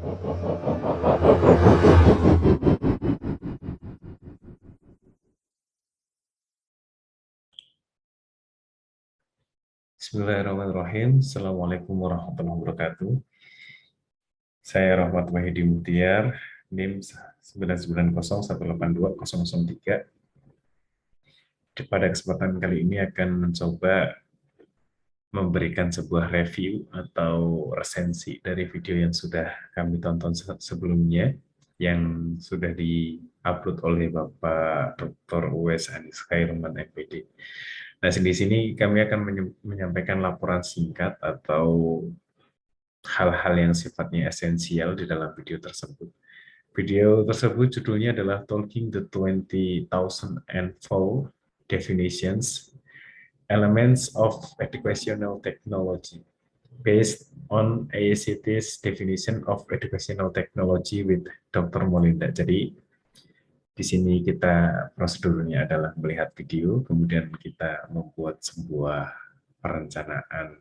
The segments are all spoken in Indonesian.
Bismillahirrahmanirrahim. Assalamualaikum warahmatullahi wabarakatuh. Saya Rahmat Wahidi Mutiar, NIM 990182003. Pada kesempatan kali ini akan mencoba memberikan sebuah review atau resensi dari video yang sudah kami tonton sebelumnya, yang sudah di-upload oleh Bapak Dr. Uwais Anis Khairman, MPD. Nah, di sini kami akan menyampaikan laporan singkat atau hal-hal yang sifatnya esensial di dalam video tersebut. Video tersebut judulnya adalah Talking the 20,004 Definitions, Elements of Educational Technology, based on AICT's definition of educational technology with Dr. Molinda. Jadi, di sini kita prosedurnya adalah melihat video, kemudian kita membuat sebuah perencanaan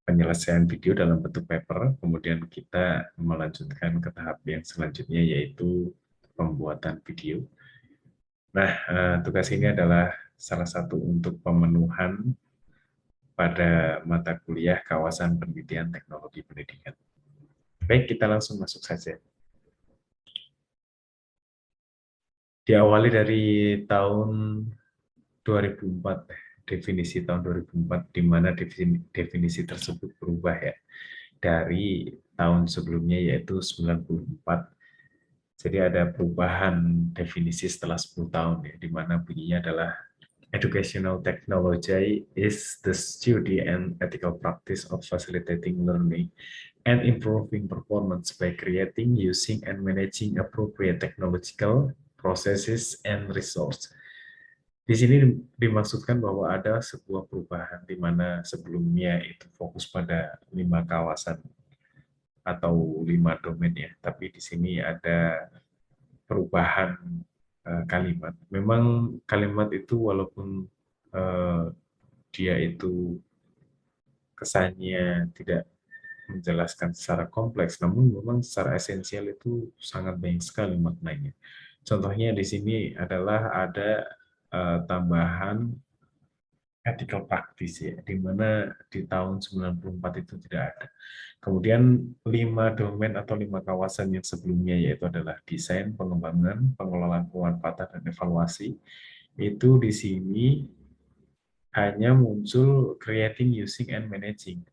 penyelesaian video dalam bentuk paper, kemudian kita melanjutkan ke tahap yang selanjutnya, yaitu pembuatan video. Nah, tugas ini adalah salah satu untuk pemenuhan pada mata kuliah kawasan penelitian teknologi pendidikan. Baik, kita langsung masuk saja. Diawali dari tahun 2004, definisi tahun 2004, di mana definisi tersebut berubah ya, dari tahun sebelumnya yaitu 94. Jadi ada perubahan definisi setelah 10 tahun ya, di mana bunyinya adalah educational technology is the study and ethical practice of facilitating learning and improving performance by creating, using, and managing appropriate technological processes and resources. Di sini dimaksudkan bahwa ada sebuah perubahan di mana sebelumnya itu fokus pada 5 kawasan atau 5 domain ya, tapi di sini ada perubahan kalimat. Memang kalimat itu walaupun dia itu kesannya tidak menjelaskan secara kompleks, namun memang secara esensial itu sangat banyak sekali maknanya. Contohnya di sini adalah ada tambahan ethical practice ya, di mana di tahun 94 itu tidak ada. Kemudian 5 domain atau 5 kawasan yang sebelumnya yaitu adalah desain, pengembangan, pengelolaan pemanfaatan, dan evaluasi. Itu di sini hanya muncul creating, using, and managing.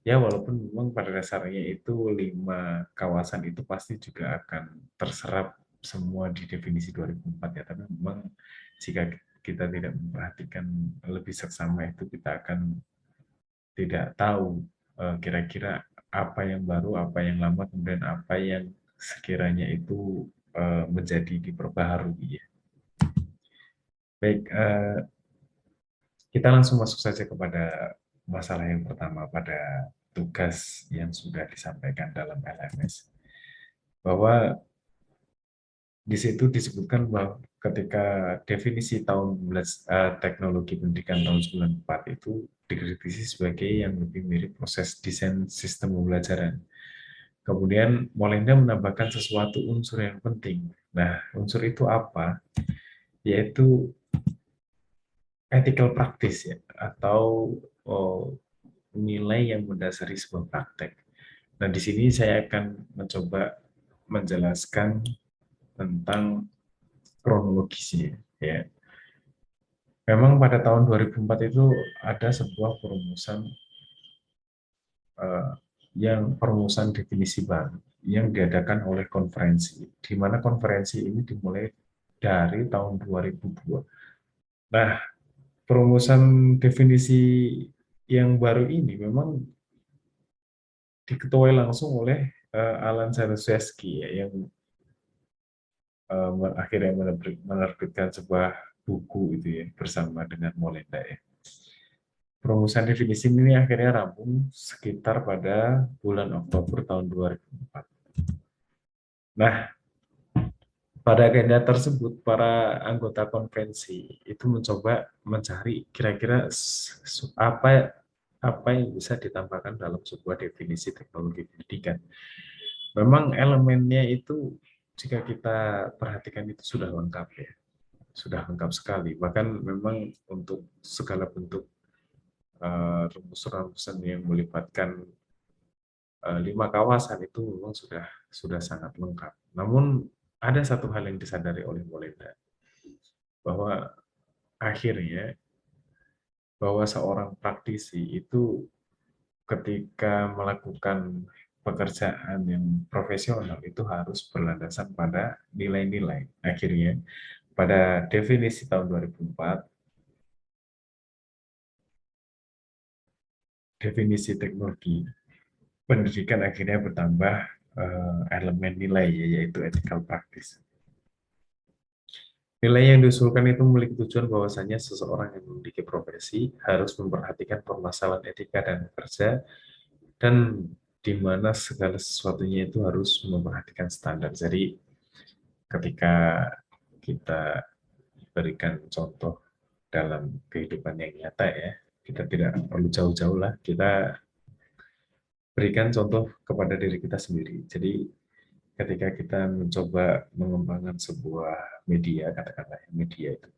Ya, walaupun memang pada dasarnya itu 5 kawasan itu pasti juga akan terserap semua di definisi 2004 ya, tapi memang jika kita tidak memperhatikan lebih seksama itu, kita akan tidak tahu kira-kira apa yang baru, apa yang lama, kemudian apa yang sekiranya itu menjadi diperbaharui ya. Baik, kita langsung masuk saja kepada masalah yang pertama pada tugas yang sudah disampaikan dalam LMS. Bahwa di situ disebutkan bahwa ketika definisi teknologi pendidikan tahun 94 itu dikritisi sebagai yang lebih mirip proses desain sistem pembelajaran. Kemudian Molinda menambahkan sesuatu unsur yang penting. Nah, unsur itu apa? Yaitu ethical practice ya, atau nilai yang mendasari sebuah praktek. Nah, di sini saya akan mencoba menjelaskan tentang kronologisnya ya. Memang pada tahun 2004 itu ada sebuah perumusan definisi baru yang diadakan oleh konferensi, di mana konferensi ini dimulai dari tahun 2002. Nah, perumusan definisi yang baru ini memang diketuai langsung oleh Alan Seruszewski ya, yang akhirnya menerbitkan sebuah buku itu ya bersama dengan Molinda ya. Perumusan definisi ini akhirnya rampung sekitar pada bulan Oktober tahun 2004. Nah, pada agenda tersebut para anggota konvensi itu mencoba mencari kira-kira apa yang bisa ditambahkan dalam sebuah definisi teknologi pendidikan. Memang elemennya itu jika kita perhatikan itu sudah lengkap ya, sudah lengkap sekali. Bahkan memang untuk segala bentuk rumusan-rumusan yang melibatkan 5 kawasan itu memang sudah sangat lengkap. Namun ada satu hal yang disadari oleh Molenda bahwa akhirnya bahwa seorang praktisi itu ketika melakukan pekerjaan yang profesional itu harus berlandasan pada nilai-nilai. Akhirnya pada definisi tahun 2004, definisi teknologi pendidikan akhirnya bertambah elemen nilai yaitu ethical practice. Nilai yang diusulkan itu memiliki tujuan bahwasanya seseorang yang memiliki profesi harus memperhatikan permasalahan etika dan kerja, dan di mana segala sesuatunya itu harus memperhatikan standar. Jadi ketika kita berikan contoh dalam kehidupan yang nyata ya, kita tidak perlu jauh-jauh lah, kita berikan contoh kepada diri kita sendiri. Jadi ketika kita mencoba mengembangkan sebuah media, katakanlah media itu,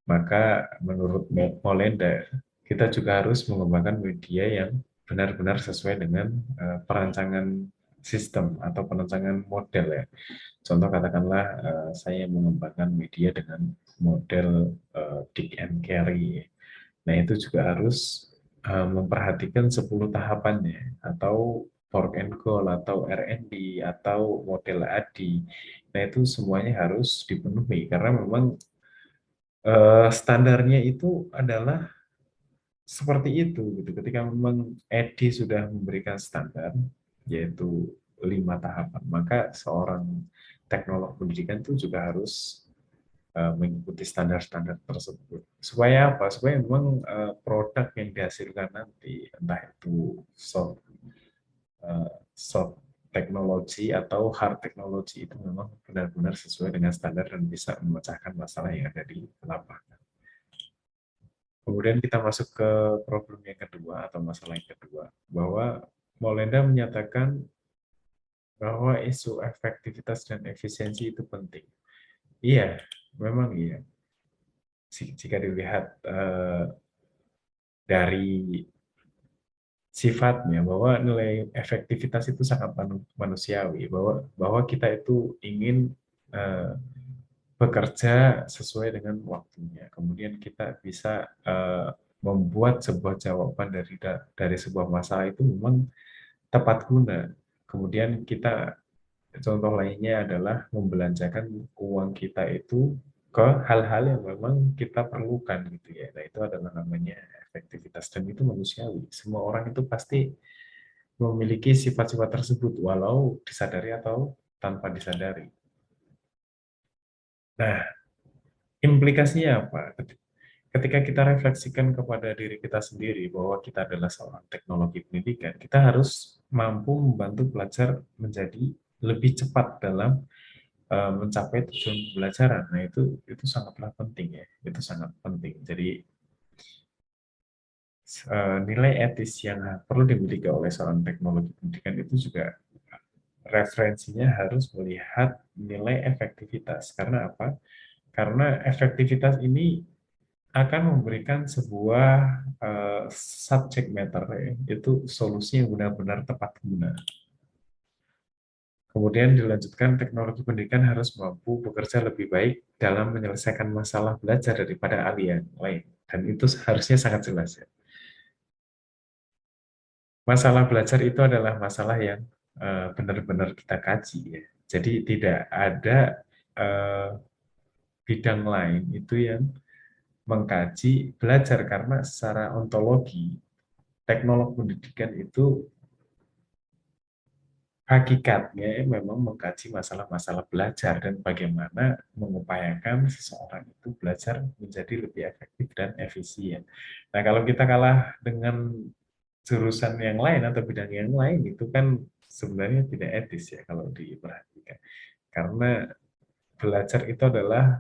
maka menurut Molenda, kita juga harus mengembangkan media yang benar-benar sesuai dengan perancangan sistem atau perancangan model ya. Contoh katakanlah saya mengembangkan media dengan model Dick and Carry. Nah itu juga harus memperhatikan 10 tahapannya atau fork and goal atau R&D atau model ADI. Nah itu semuanya harus dipenuhi karena memang standarnya itu adalah seperti itu gitu. Ketika memang EDI sudah memberikan standar yaitu 5 tahapan, maka seorang teknolog pendidikan itu juga harus mengikuti standar-standar tersebut. Supaya apa? Supaya memang produk yang dihasilkan nanti entah itu soft teknologi atau hard teknologi itu memang benar-benar sesuai dengan standar dan bisa memecahkan masalah yang ada di lapangan. Kemudian kita masuk ke problem yang kedua atau masalah yang kedua, bahwa Molenda menyatakan bahwa isu efektivitas dan efisiensi itu penting. Iya, memang iya. Jika dilihat dari sifatnya, bahwa nilai efektivitas itu sangat manusiawi, bahwa kita itu ingin eh, bekerja sesuai dengan waktunya. Kemudian kita bisa membuat sebuah jawaban dari sebuah masalah itu memang tepat guna. Kemudian kita, contoh lainnya adalah membelanjakan uang kita itu ke hal-hal yang memang kita perlukan gitu ya. Nah itu adalah namanya efektivitas dan itu manusiawi. Semua orang itu pasti memiliki sifat-sifat tersebut walau disadari atau tanpa disadari. Nah, implikasinya apa? Ketika kita refleksikan kepada diri kita sendiri bahwa kita adalah seorang teknologi pendidikan, kita harus mampu membantu pelajar menjadi lebih cepat dalam mencapai tujuan pembelajaran. Nah, itu sangatlah penting ya. Itu sangat penting. Jadi nilai etis yang perlu dimiliki oleh seorang teknologi pendidikan itu juga referensinya harus melihat nilai efektivitas. Karena apa? Karena efektivitas ini akan memberikan sebuah subject matter ya, itu solusi yang benar-benar tepat guna. Kemudian dilanjutkan teknologi pendidikan harus mampu bekerja lebih baik dalam menyelesaikan masalah belajar daripada ahli yang lain. Dan itu harusnya sangat jelas ya. Masalah belajar itu adalah masalah yang benar-benar kita kaji ya. Jadi tidak ada eh, bidang lain itu yang mengkaji belajar karena secara ontologi teknolog pendidikan itu hakikatnya memang mengkaji masalah-masalah belajar dan bagaimana mengupayakan seseorang itu belajar menjadi lebih efektif dan efisien. Nah, kalau kita kalah dengan jurusan yang lain atau bidang yang lain itu kan sebenarnya tidak etis ya kalau diperhatikan. Karena belajar itu adalah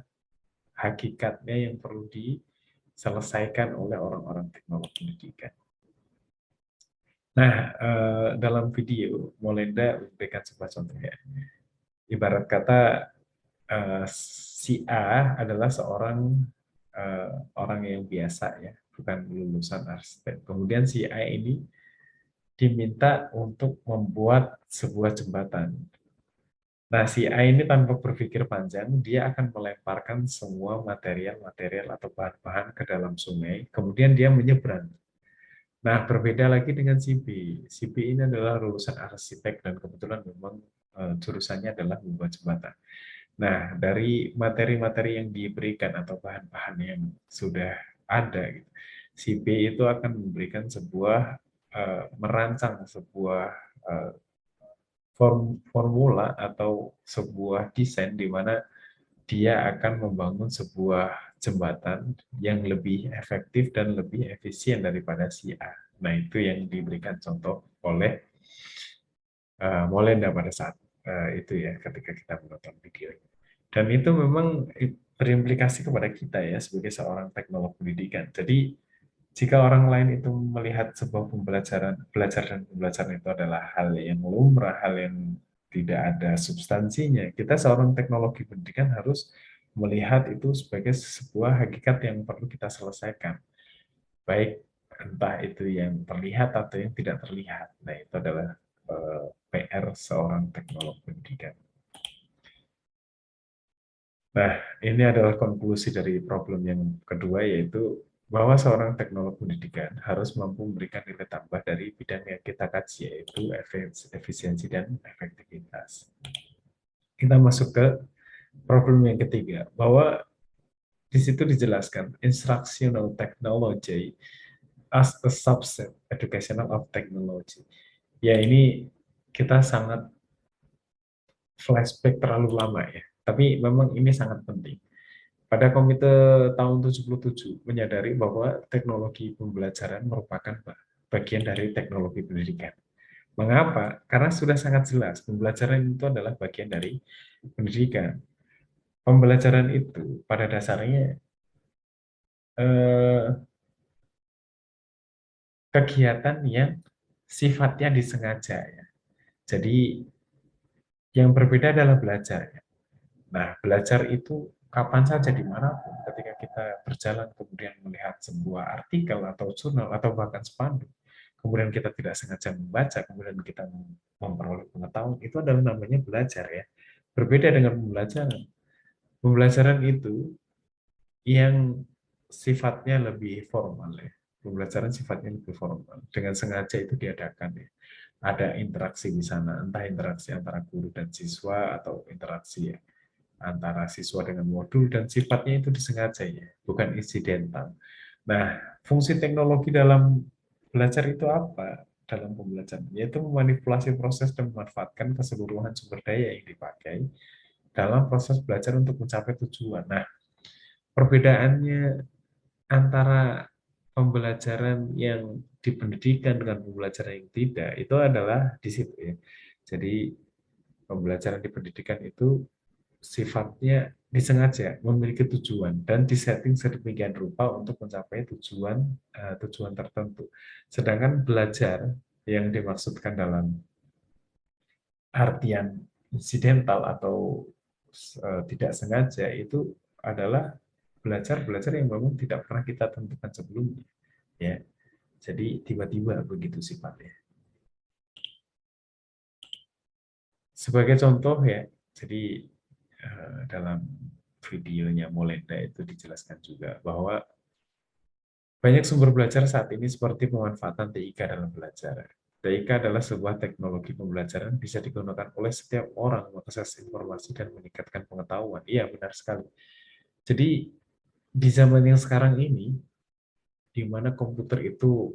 hakikatnya yang perlu diselesaikan oleh orang-orang teknologi pendidikan. Nah, dalam video Molenda memberikan sebuah contoh ya. Ibarat kata si A adalah seorang orang yang biasa ya, bukan lulusan arsitek. Kemudian si A ini diminta untuk membuat sebuah jembatan. Nah, si A ini tanpa berpikir panjang, dia akan melemparkan semua material-material atau bahan-bahan ke dalam sungai, kemudian dia menyeberang. Nah, berbeda lagi dengan si B. Si B ini adalah lulusan arsitek dan kebetulan memang jurusannya adalah membuat jembatan. Nah, dari materi-materi yang diberikan atau bahan-bahan yang sudah ada, gitu, si B itu akan memberikan sebuah merancang sebuah eh, formula atau sebuah desain di mana dia akan membangun sebuah jembatan yang lebih efektif dan lebih efisien daripada si A. Nah, itu yang diberikan contoh oleh Molenda pada saat itu ya, ketika kita menonton video. Dan itu memang berimplikasi kepada kita ya, sebagai seorang teknolog pendidikan. Jadi, jika orang lain itu melihat sebuah belajar dan pembelajaran itu adalah hal yang lumrah, hal yang tidak ada substansinya, kita seorang teknologi pendidikan harus melihat itu sebagai sebuah hakikat yang perlu kita selesaikan. Baik entah itu yang terlihat atau yang tidak terlihat. Nah, itu adalah PR seorang teknolog pendidikan. Nah, ini adalah konklusi dari problem yang kedua, yaitu bahwa seorang teknolog pendidikan harus mampu memberikan nilai tambah dari bidang yang kita kaji, yaitu efisiensi dan efektivitas. Kita masuk ke problem yang ketiga, bahwa di situ dijelaskan instructional technology as a subset educational of technology. Ya, ini kita sangat flashback terlalu lama ya, tapi memang ini sangat penting. Pada Komite tahun 77 menyadari bahwa teknologi pembelajaran merupakan bagian dari teknologi pendidikan. Mengapa? Karena sudah sangat jelas pembelajaran itu adalah bagian dari pendidikan. Pembelajaran itu pada dasarnya eh, kegiatan yang sifatnya disengaja ya. Jadi yang berbeda adalah belajar. Nah, belajar itu kapan saja dimanapun, ketika kita berjalan kemudian melihat sebuah artikel atau jurnal atau bahkan spanduk, kemudian kita tidak sengaja membaca, kemudian kita memperoleh pengetahuan, itu adalah namanya belajar ya. Berbeda dengan pembelajaran. Pembelajaran itu yang sifatnya lebih formal ya. Pembelajaran sifatnya lebih formal. Dengan sengaja itu diadakan ya. Ada interaksi di sana, entah interaksi antara guru dan siswa atau interaksi ya, antara siswa dengan modul, dan sifatnya itu disengaja ya, bukan insidental. Nah, fungsi teknologi dalam belajar itu apa? Dalam pembelajaran, yaitu memanipulasi proses dan memanfaatkan keseluruhan sumber daya yang dipakai dalam proses belajar untuk mencapai tujuan. Nah, perbedaannya antara pembelajaran yang di pendidikan dengan pembelajaran yang tidak, itu adalah di situ ya. Jadi, pembelajaran di pendidikan itu sifatnya disengaja memiliki tujuan dan disetting sedemikian rupa untuk mencapai tujuan tertentu. Sedangkan belajar yang dimaksudkan dalam artian insidental atau tidak sengaja itu adalah belajar yang memang tidak pernah kita tentukan sebelumnya, ya. Jadi tiba-tiba begitu sifatnya. Sebagai contoh ya, jadi dalam videonya Molenda itu dijelaskan juga bahwa banyak sumber belajar saat ini seperti pemanfaatan TIK dalam belajar. TIK adalah sebuah teknologi pembelajaran bisa digunakan oleh setiap orang mengakses informasi dan meningkatkan pengetahuan. Iya, benar sekali. Jadi, di zaman yang sekarang ini, di mana komputer itu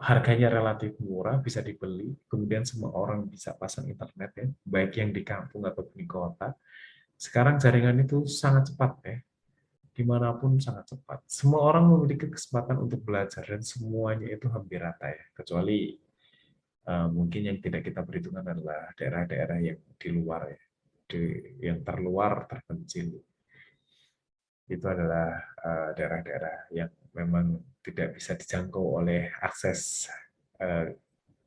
harganya relatif murah, bisa dibeli, kemudian semua orang bisa pasang internet ya, baik yang di kampung ataupun di kota. Sekarang jaringan itu sangat cepat ya, dimanapun sangat cepat. Semua orang memiliki kesempatan untuk belajar dan semuanya itu hampir rata ya, kecuali mungkin yang tidak kita perhitungkan adalah daerah-daerah yang di luar ya, yang terluar, terpencil. Itu adalah daerah-daerah yang memang tidak bisa dijangkau oleh akses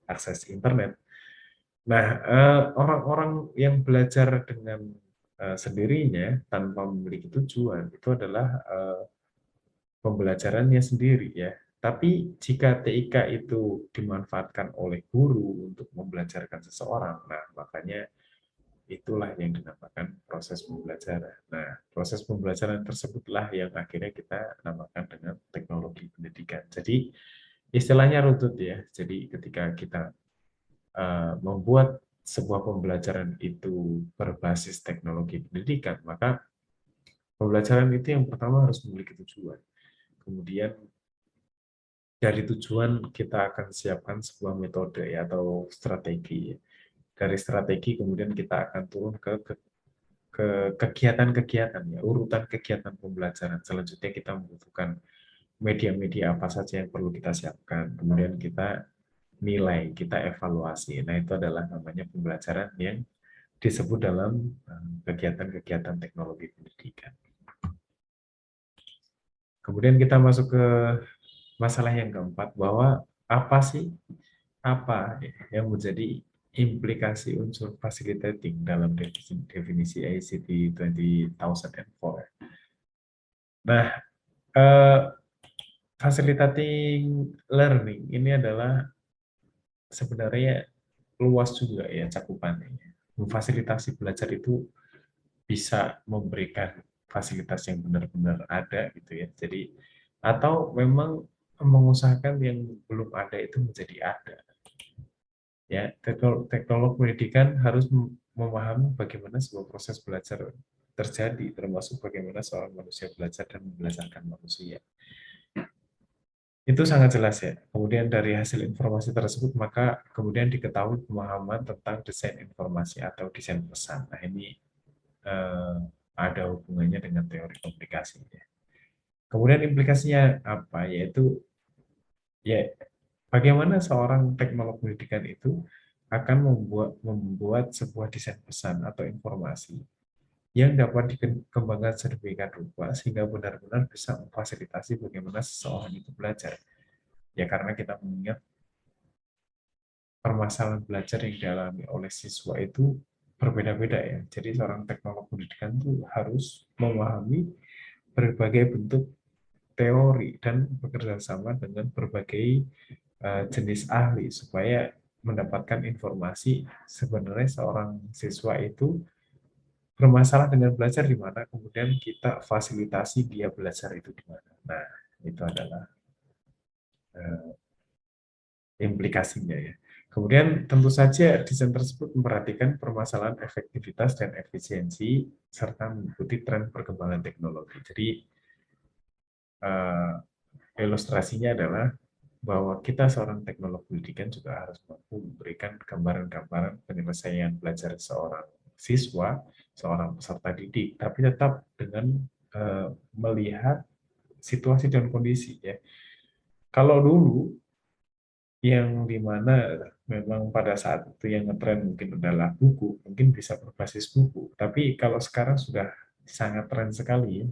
akses internet. Nah, orang-orang yang belajar dengan sendirinya tanpa memiliki tujuan itu adalah pembelajarannya sendiri ya. Tapi jika TIK itu dimanfaatkan oleh guru untuk membelajarkan seseorang, nah makanya itulah yang dinamakan proses pembelajaran. Nah, proses pembelajaran tersebutlah yang akhirnya kita namakan dengan teknologi pendidikan. Jadi istilahnya runtut ya. Jadi ketika kita membuat sebuah pembelajaran itu berbasis teknologi pendidikan, maka pembelajaran itu yang pertama harus memiliki tujuan. Kemudian dari tujuan kita akan siapkan sebuah metode ya, atau strategi. Dari strategi kemudian kita akan turun ke kegiatan-kegiatan ya, urutan kegiatan pembelajaran. Selanjutnya kita membutuhkan media-media apa saja yang perlu kita siapkan. Kemudian kita nilai, kita evaluasi. Nah, itu adalah namanya pembelajaran yang disebut dalam kegiatan-kegiatan teknologi pendidikan. Kemudian kita masuk ke masalah yang keempat, bahwa apa yang menjadi implikasi unsur facilitating dalam definisi ICT 20004. Nah, eh, facilitating learning ini adalah sebenarnya luas juga ya cakupannya. Memfasilitasi belajar itu bisa memberikan fasilitas yang benar-benar ada gitu ya. Jadi atau memang mengusahakan yang belum ada itu menjadi ada. Ya, teknolog pendidikan harus memahami bagaimana sebuah proses belajar terjadi, termasuk bagaimana seorang manusia belajar dan membelajarkan manusia. Itu sangat jelas ya. Kemudian dari hasil informasi tersebut, maka kemudian diketahui pemahaman tentang desain informasi atau desain pesan. Nah, ini ada hubungannya dengan teori komunikasi. Ya. Kemudian implikasinya apa? Yaitu ya bagaimana seorang teknolog pendidikan itu akan membuat sebuah desain pesan atau informasi yang dapat dikembangkan sedemikian rupa sehingga benar-benar bisa memfasilitasi bagaimana seseorang itu belajar. Ya karena kita mengingat permasalahan belajar yang dialami oleh siswa itu berbeda-beda ya. Jadi seorang teknolog pendidikan itu harus memahami berbagai bentuk teori dan bekerja sama dengan berbagai jenis ahli supaya mendapatkan informasi sebenarnya seorang siswa itu bermasalah dengan belajar di mana, kemudian kita fasilitasi dia belajar itu di mana. Nah, itu adalah implikasinya ya. Kemudian tentu saja desain tersebut memperhatikan permasalahan efektivitas dan efisiensi serta mengikuti tren perkembangan teknologi. Jadi ilustrasinya adalah bahwa kita seorang teknolog pendidikan juga harus mampu memberikan gambaran-gambaran penyelesaian belajar seorang siswa, seorang peserta didik, tapi tetap dengan melihat situasi dan kondisi ya. Kalau dulu yang dimana memang pada saat itu yang ngetren mungkin adalah buku, mungkin bisa berbasis buku. Tapi kalau sekarang sudah sangat tren sekali,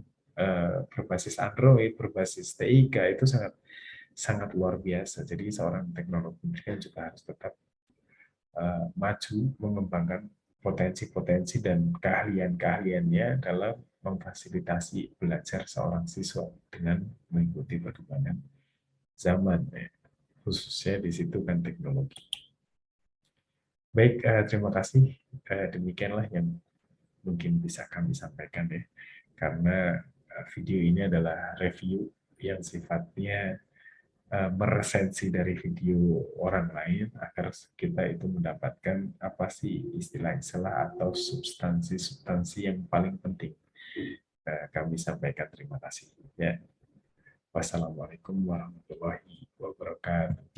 berbasis Android, berbasis TIK itu sangat sangat luar biasa. Jadi seorang teknolog pendidikan juga harus tetap maju mengembangkan potensi-potensi dan keahlian-keahliannya dalam memfasilitasi belajar seorang siswa dengan mengikuti perkembangan zaman, ya. Khususnya di situ kan teknologi. Baik, terima kasih. Demikianlah yang mungkin bisa kami sampaikan ya. Karena video ini adalah review yang sifatnya meresensi dari video orang lain agar kita itu mendapatkan apa sih istilah-istilah atau substansi-substansi yang paling penting. Kami sampaikan terima kasih. Ya. Wassalamualaikum warahmatullahi wabarakatuh.